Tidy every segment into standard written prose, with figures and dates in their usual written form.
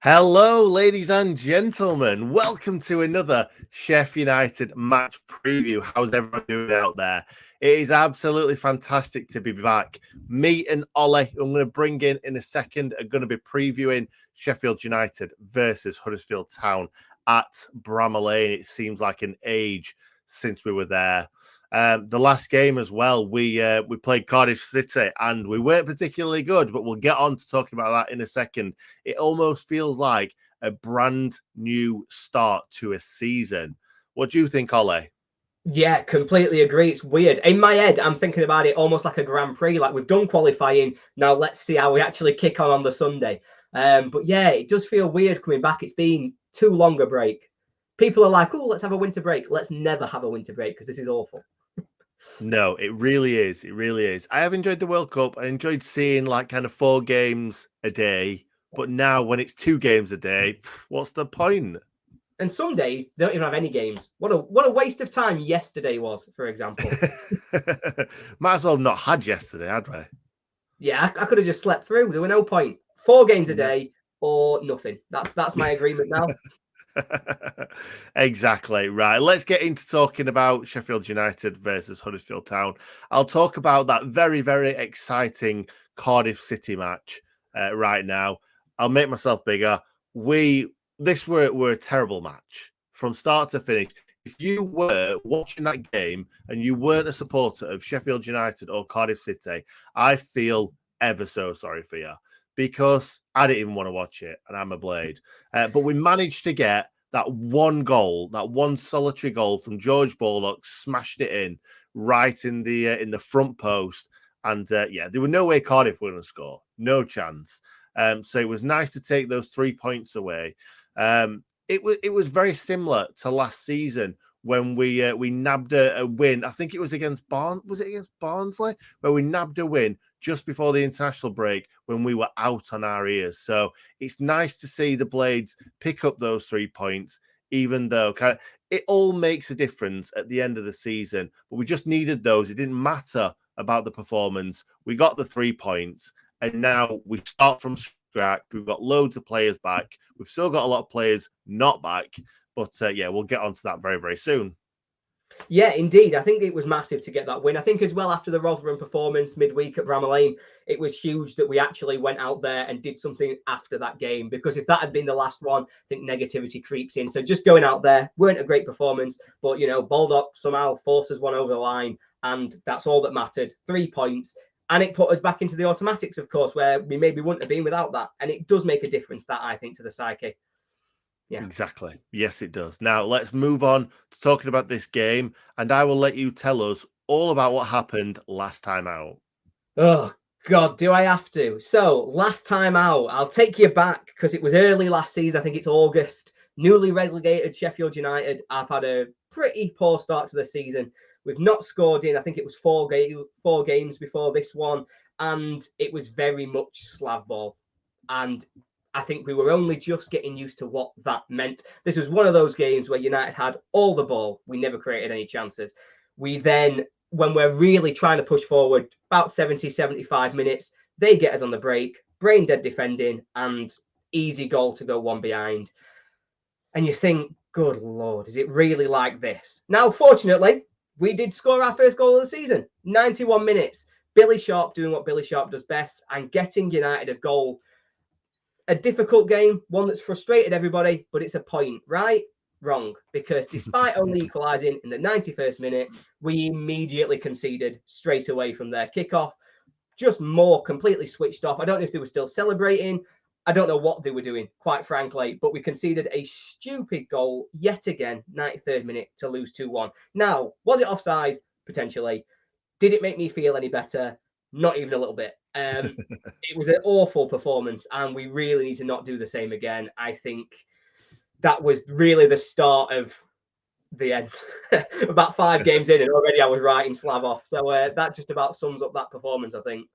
Hello, ladies and gentlemen. Welcome to another Sheffield United match preview. How's everyone doing out there? It is absolutely fantastic to be back. Me and Ollie, who I'm going to bring in a second, are going to be previewing Sheffield United versus Huddersfield Town at Bramall Lane. It seems like an age since we were there. The last game as well, we played Cardiff City and we weren't particularly good, but we'll get on to talking about that in a second. It almost feels like a brand new start to a season. What do you think, Ollie? Yeah, completely agree. It's weird. In my head, I'm thinking about it almost like a Grand Prix. Like we've done qualifying. Now let's see how we actually kick on the Sunday. But yeah, it does feel weird coming back. It's been too long a break. People are like, oh, let's have a winter break. Let's never have a winter break because this is awful. No, it really is. It really is. I have enjoyed the World Cup. I enjoyed seeing like kind of 4 games a day. But now when it's 2 games a day, what's the point? And some days they don't even have any games. What a waste of time yesterday was, for example. Might as well have not had yesterday, had we? Yeah, I could have just slept through. There were no point. 4 games a day or nothing. That's my agreement now. Exactly right. Let's get into talking about Sheffield United versus Huddersfield Town. I'll talk about that very, very exciting Cardiff City match right now. I'll make myself bigger. This were a terrible match from start to finish. If you were watching that game and you weren't a supporter of Sheffield United or Cardiff City, I feel ever so sorry for you, because I didn't even want to watch it, and I'm a blade. But we managed to get that one goal, that one solitary goal from George Borlock, smashed it in right in the front post, and yeah, there were no way Cardiff were going to score, no chance. So it was nice to take those 3 points away. It was very similar to last season when we nabbed a win. I think it was against Barnsley, where we nabbed a win just before the international break when we were out on our ears. So it's nice to see the Blades pick up those 3 points, even though it all makes a difference at the end of the season. But we just needed those. It didn't matter about the performance. We got the 3 points, and now we start from scratch. We've got loads of players back. We've still got a lot of players not back. But yeah, we'll get onto that very, very soon. Yeah, indeed. I think it was massive to get that win. I think as well after the Rotherham performance midweek at Bramall Lane, it was huge that we actually went out there and did something after that game. Because if that had been the last one, I think negativity creeps in. So just going out there, weren't a great performance, but Baldock somehow forces one over the line, and that's all that mattered. 3 points. And it put us back into the automatics, of course, where we maybe wouldn't have been without that. And it does make a difference, that I think, to the psyche. Yeah. Exactly. Yes, it does. Now, let's move on to talking about this game, and I will let you tell us all about what happened last time out. Oh, God, do I have to? So, last time out, I'll take you back because it was early last season. I think it's August. Newly relegated Sheffield United. I've had a pretty poor start to the season. We've not scored in, I think it was four games before this one. And it was very much Slav ball. And I think we were only just getting used to what that meant. This was one of those games where United had all the ball. We never created any chances. We then, when we're really trying to push forward, about 70, 75 minutes, they get us on the break, brain dead defending, and easy goal to go one behind. And you think, good Lord, is it really like this? Now, fortunately, we did score our first goal of the season, 91 minutes. Billy Sharp doing what Billy Sharp does best and getting United a goal. A difficult game, one that's frustrated everybody, but it's a point, right? Wrong, because despite only equalising in the 91st minute, we immediately conceded straight away from their kickoff. Just more completely switched off. I don't know if they were still celebrating. I don't know what they were doing, quite frankly, but we conceded a stupid goal yet again, 93rd minute to lose 2-1. Now, was it offside? Potentially. Did it make me feel any better? Not even a little bit. It was an awful performance, and we really need to not do the same again. I think that was really the start of the end. About 5 games in, and already I was writing Slav off. So that just about sums up that performance, I think.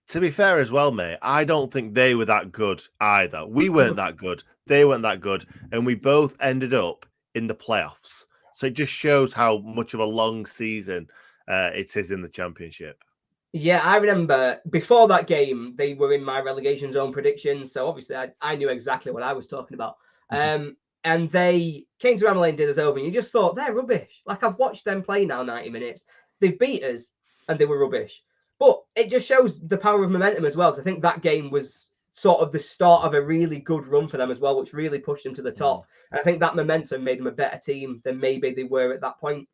To be fair as well, mate, I don't think they were that good either. We weren't that good. They weren't that good. And we both ended up in the playoffs. So it just shows how much of a long season it is in the Championship. Yeah, I remember before that game, they were in my relegation zone predictions. So obviously, I knew exactly what I was talking about. And they came to Bramall Lane, did us over, and you just thought they're rubbish. Like I've watched them play now 90 minutes. They've beat us, and they were rubbish. But it just shows the power of momentum as well. 'Cause I think that game was sort of the start of a really good run for them as well, which really pushed them to the top. And I think that momentum made them a better team than maybe they were at that point.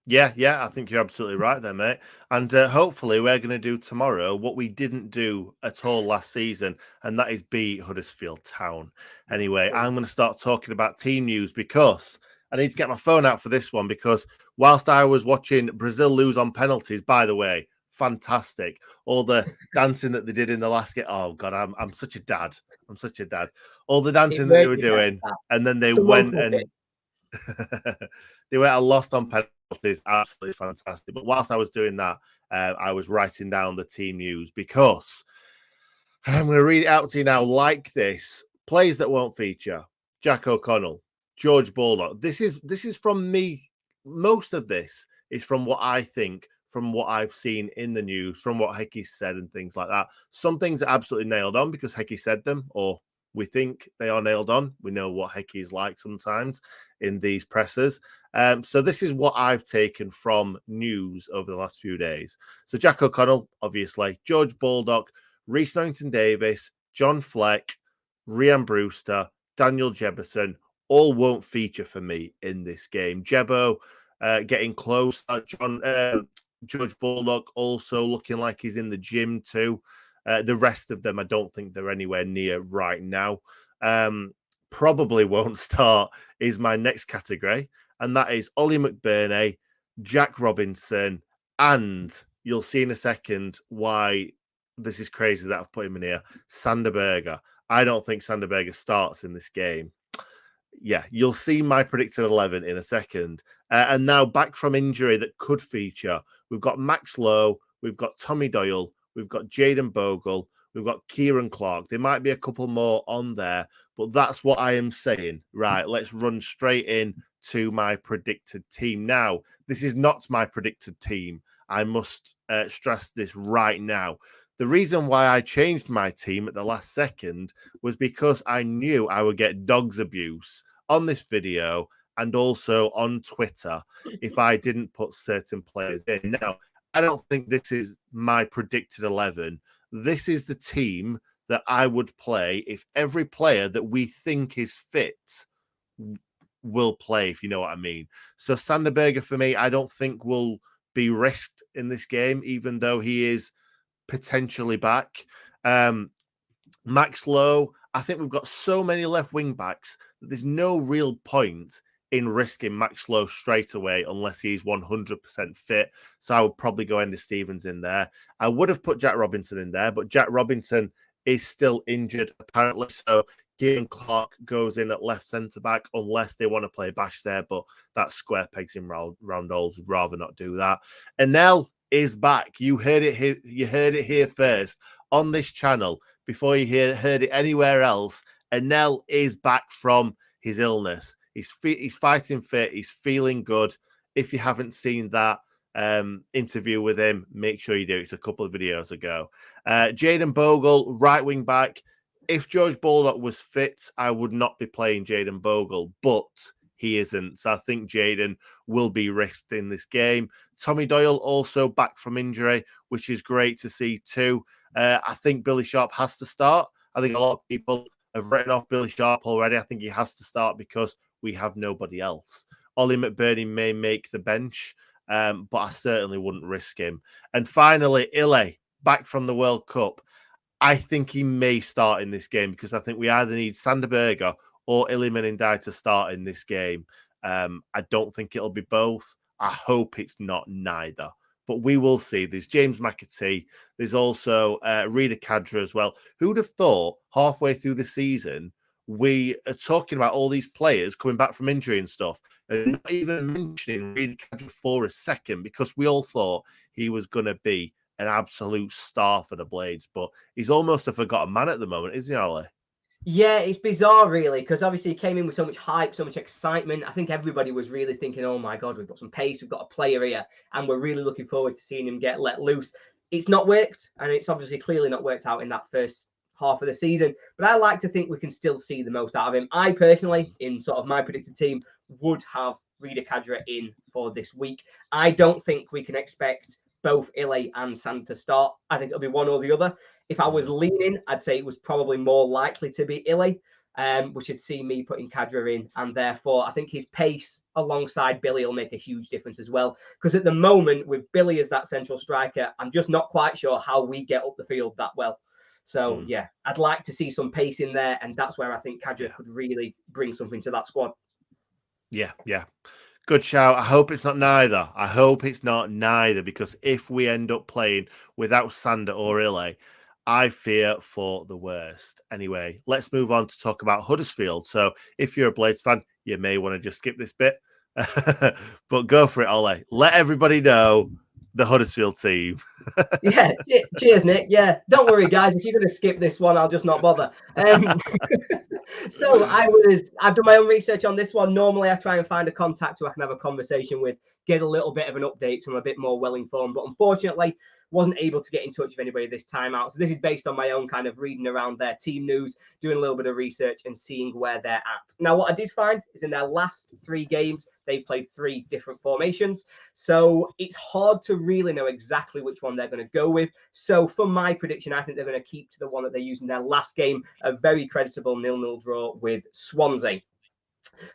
Yeah, I think you're absolutely right there, mate. And hopefully, we're going to do tomorrow what we didn't do at all last season, and that is beat Huddersfield Town. Anyway, I'm going to start talking about team news because I need to get my phone out for this one. Because whilst I was watching Brazil lose on penalties, by the way, fantastic. All the dancing that they did in the last game. Oh, God, I'm such a dad. I'm such a dad. All the It dancing that they weren't were your best, doing, that. and then they Someone went clip it. and they went and lost on penalties. Absolutely fantastic. But whilst I was doing that, I was writing down the team news because I'm going to read it out to you now like this. Plays that won't feature: Jack O'Connell, George Baldock. This is from me. Most of this is from what I think, from what I've seen in the news, from what Hickey said and things like that. Some things are absolutely nailed on because Hickey said them, or we think they are nailed on. We know what Hickey is like sometimes in these pressers. So this is what I've taken from news over the last few days. So Jack O'Connell, obviously, George Baldock, Reece Davis, John Fleck, Rhian Brewster, Daniel Jefferson, all won't feature for me in this game. Jebo getting close. George Baldock also looking like he's in the gym too. The rest of them, I don't think they're anywhere near right now. Probably won't start is my next category, and that is Ollie McBurney, Jack Robinson, and you'll see in a second why this is crazy that I've put him in here. Sander Berge. I don't think Sander Berge starts in this game. Yeah, you'll see my predicted 11 in a second. And now back from injury that could feature, we've got Max Lowe, we've got Tommy Doyle, we've got Jaden Bogle, we've got Kieran Clark. There might be a couple more on there, but that's what I am saying. Right, let's run straight in to my predicted team. Now, this is not my predicted team. I must stress this right now. The reason why I changed my team at the last second was because I knew I would get dogs abuse on this video and also on Twitter if I didn't put certain players in. Now, I don't think this is my predicted 11. This is the team that I would play if every player that we think is fit will play, if you know what I mean. So Sander Berge, for me, I don't think will be risked in this game, even though he is potentially back. Max Lowe, I think we've got so many left wing backs that there's no real point in risking Max Lowe straight away unless he's 100% fit. So I would probably go Andy Stevens in there. I would have put Jack Robinson in there, but Jack Robinson is still injured apparently. So Kieran Clark goes in at left centre back unless they want to play Bash there, but that's square pegs in round holes. Would rather not do that. Enel is back. You heard it here. You heard it here first on this channel before you heard it anywhere else. Enel is back from his illness. He's fighting fit. He's feeling good. If you haven't seen that interview with him, make sure you do. It's a couple of videos ago. Jaden Bogle, right wing back. If George Baldock was fit, I would not be playing Jaden Bogle, but he isn't. So I think Jaden will be risked in this game. Tommy Doyle also back from injury, which is great to see too. I think Billy Sharp has to start. I think a lot of people have written off Billy Sharp already. I think he has to start because we have nobody else. Ollie McBurney may make the bench, but I certainly wouldn't risk him. And finally, Ile, back from the World Cup. I think he may start in this game because I think we either need Sander Berge or Iliman Ndiaye to start in this game. I don't think it'll be both. I hope it's not neither. But we will see. There's James McAtee. There's also Rida Kadra as well. Who'd have thought halfway through the season, we are talking about all these players coming back from injury and stuff, and not even mentioning Rida Kadra for a second because we all thought he was going to be an absolute star for the Blades, but he's almost a forgotten man at the moment, isn't he, Ollie? Yeah, it's bizarre, really, because obviously he came in with so much hype, so much excitement. I think everybody was really thinking, oh my God, we've got some pace, we've got a player here, and we're really looking forward to seeing him get let loose. it's not worked, and it's obviously clearly not worked out in that first half of the season. But I like to think we can still see the most out of him. I personally, in sort of my predicted team, would have Rida Kadra in for this week. I don't think we can expect both Ile and Sand to start. I think it'll be one or the other. If I was leaning, I'd say it was probably more likely to be Ile, which would see me putting Kadra in. And therefore, I think his pace alongside Billy will make a huge difference as well. Because at the moment, with Billy as that central striker, I'm just not quite sure how we get up the field that well. So, yeah, I'd like to see some pace in there. And that's where I think Kadra could really bring something to that squad. Yeah. Good shout. I hope it's not neither. I hope it's not neither, because if we end up playing without Sander or Ile, I fear for the worst. Anyway, let's move on to talk about Huddersfield. So if you're a Blades fan, you may want to just skip this bit, but go for it, Ole. Let everybody know the Huddersfield team. Yeah, cheers, Nick. Yeah, don't worry, guys. If you're going to skip this one, I'll just not bother. So I've done my own research on this one. Normally, I try and find a contact who I can have a conversation with, get a little bit of an update, so I'm a bit more well-informed. But unfortunately, wasn't able to get in touch with anybody this time out. So this is based on my own kind of reading around their team news, doing a little bit of research and seeing where they're at. Now, what I did find is in their last 3 games, they've played 3 different formations. So it's hard to really know exactly which one they're going to go with. So for my prediction, I think they're going to keep to the one that they used in their last game, a very creditable 0-0 draw with Swansea.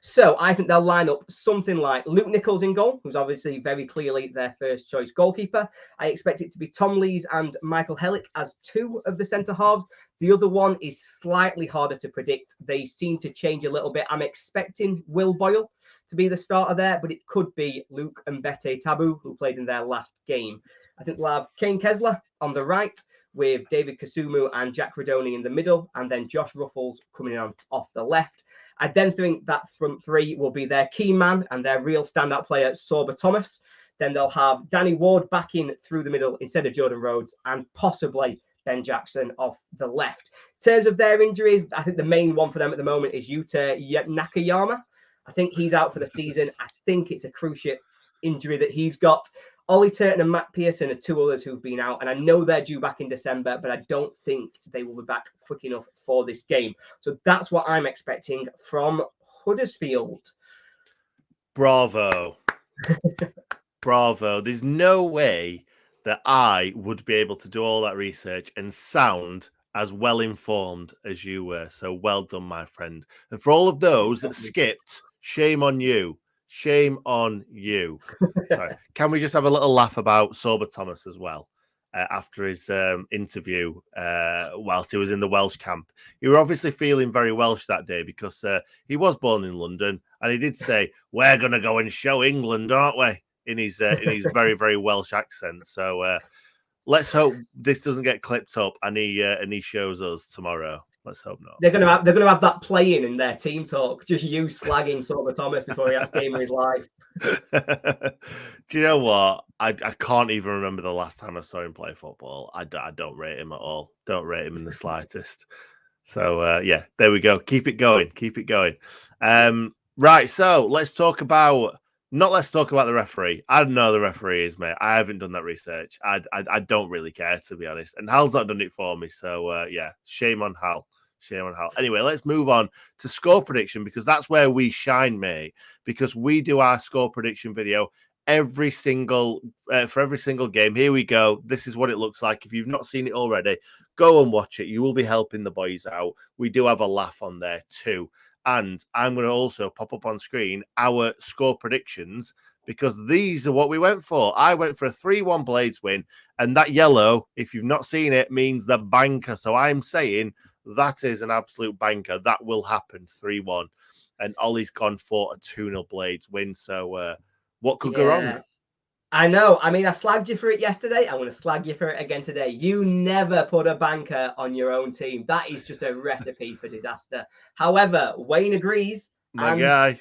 So I think they'll line up something like Luke Nichols in goal, who's obviously very clearly their first choice goalkeeper. I expect it to be Tom Lees and Michael Hellick as 2 of the centre halves. The other one is slightly harder to predict. They seem to change a little bit. I'm expecting Will Boyle to be the starter there, but it could be Luke Mbete Tabu, who played in their last game. I think we'll have Kane Kessler on the right, with David Kasumu and Jack Redoni in the middle, and then Josh Ruffles coming on off the left. I then think that front 3 will be their key man and their real standout player, Sorba Thomas. Then they'll have Danny Ward back in through the middle instead of Jordan Rhodes, and possibly Ben Jackson off the left. In terms of their injuries, I think the main one for them at the moment is Yuta Nakayama. I think he's out for the season. I think it's a cruciate injury that he's got. Ollie Turton and Matt Pearson are 2 others who've been out, and I know they're due back in December, but I don't think they will be back quick enough for this game. So that's what I'm expecting from Huddersfield. Bravo. Bravo. There's no way that I would be able to do all that research and sound as well informed as you were. So well done, my friend. And for all of those that skipped, shame on you. Shame on you. Sorry. Can we just have a little laugh about Sorba Thomas as well? After his interview whilst he was in the Welsh camp. He was obviously feeling very Welsh that day because he was born in London, and he did say, "We're going to go and show England, aren't we?" in his very, very Welsh accent. So let's hope this doesn't get clipped up and he shows us tomorrow. Let's hope not. They're gonna have that playing in their team talk. Just you slagging Sorba Thomas before he has game of his life. Do you know what? I can't even remember the last time I saw him play football. I don't rate him at all. Don't rate him in the slightest. So yeah, there we go. Keep it going. Keep it going. Right. So let's talk about the referee. I don't know who the referee is, mate. I haven't done that research. I don't really care, to be honest. And Hal's not done it for me. So yeah, shame on Hal. Shame on Hal. Anyway, let's move on to score prediction, because that's where we shine, mate. Because we do our score prediction video for every single game. Here we go. This is what it looks like. If you've not seen it already, go and watch it. You will be helping the boys out. We do have a laugh on there too. And I'm going to also pop up on screen our score predictions, because these are what we went for. I went for a 3-1 Blades win, and that yellow, if you've not seen it, means the banker. So I'm saying that is an absolute banker. That will happen, 3-1. And Ollie's gone for a 2-0 Blades win. So what could go wrong? I know. I mean, I slagged you for it yesterday. I'm going to slag you for it again today. You never put a banker on your own team. That is just a recipe for disaster. However, Wayne agrees. My guy.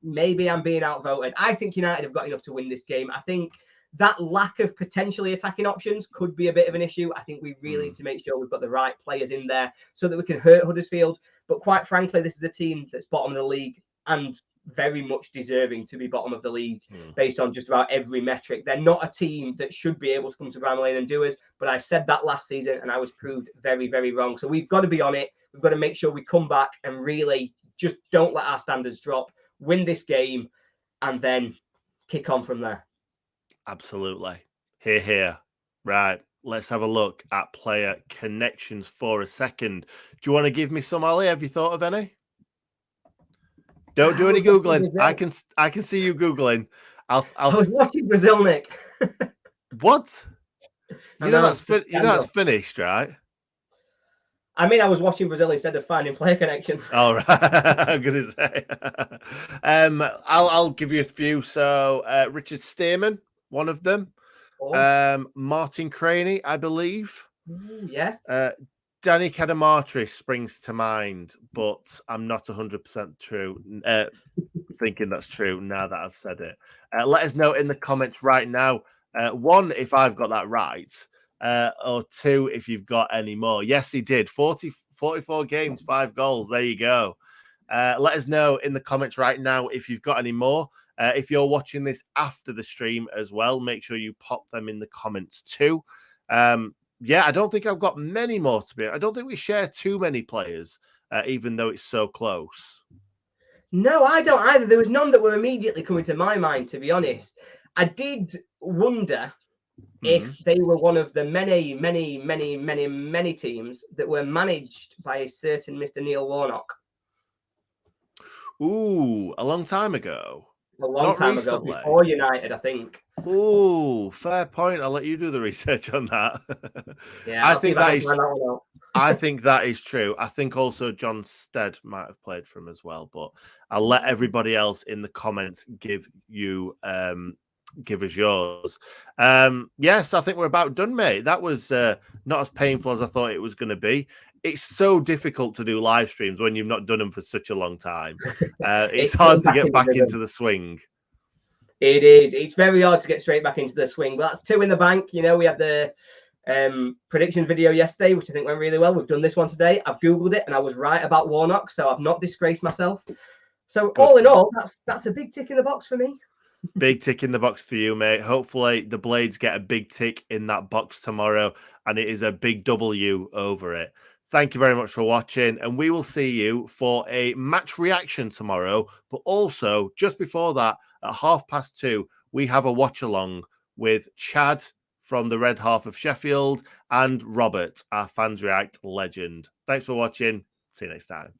Maybe I'm being outvoted. I think United have got enough to win this game. I think that lack of potentially attacking options could be a bit of an issue. I think we really need to make sure we've got the right players in there so that we can hurt Huddersfield. But quite frankly, this is a team that's bottom of the league and very much deserving to be bottom of the league based on just about every metric. They're not a team that should be able to come to Bramall Lane and do us, but I said that last season and I was proved very, very wrong. So we've got to be on it. We've got to make sure we come back and really just don't let our standards drop, win this game, and then kick on from there. Absolutely. Here. Right. Let's have a look at player connections for a second. Do you want to give me some, Ollie? Have you thought of any? Don't do any Googling. I can see you Googling. I was watching Brazil, Nick. What? You know that's finished, right? I mean, I was watching Brazil instead of finding player connections. All right. I'm gonna say. I'll give you a few. So Richard Stearman, one of them. Martin Craney, I believe. Yeah. Danny Cadamartris springs to mind, but I'm not 100% true. Thinking that's true now that I've said it. Let us know in the comments right now. One, if I've got that right, or two, if you've got any more. Yes, he did. 44 games, 5 goals. There you go. Let us know in the comments right now if you've got any more. If you're watching this after the stream as well, make sure you pop them in the comments too. Yeah, I don't think I've got many more to be. I don't think we share too many players, even though it's so close. No, I don't either. There was none that were immediately coming to my mind, to be honest. I did wonder if they were one of the many, many, many, many, many teams that were managed by a certain Mr. Neil Warnock. Ooh, a long time ago. A long time ago, before United, I think. Ooh, fair point. I'll let you do the research on that. Yeah, I think that is true. I think also John Stead might have played for him as well, but I'll let everybody else in the comments give us yours. Yes, I think we're about done, mate. That was not as painful as I thought it was going to be. It's so difficult to do live streams when you've not done them for such a long time. It's hard to get back into the swing. It is. It's very hard to get straight back into the swing. But that's 2 in the bank. You know, we had the prediction video yesterday, which I think went really well. We've done this one today. I've Googled it and I was right about Warnock, so I've not disgraced myself. So all in all, that's a big tick in the box for me. Big tick in the box for you, mate. Hopefully the Blades get a big tick in that box tomorrow, and it is a big W over it. Thank you very much for watching, and we will see you for a match reaction tomorrow. But also, just before that, at 2:30, we have a watch-along with Chad from the Red Half of Sheffield and Robert, our Fans React legend. Thanks for watching. See you next time.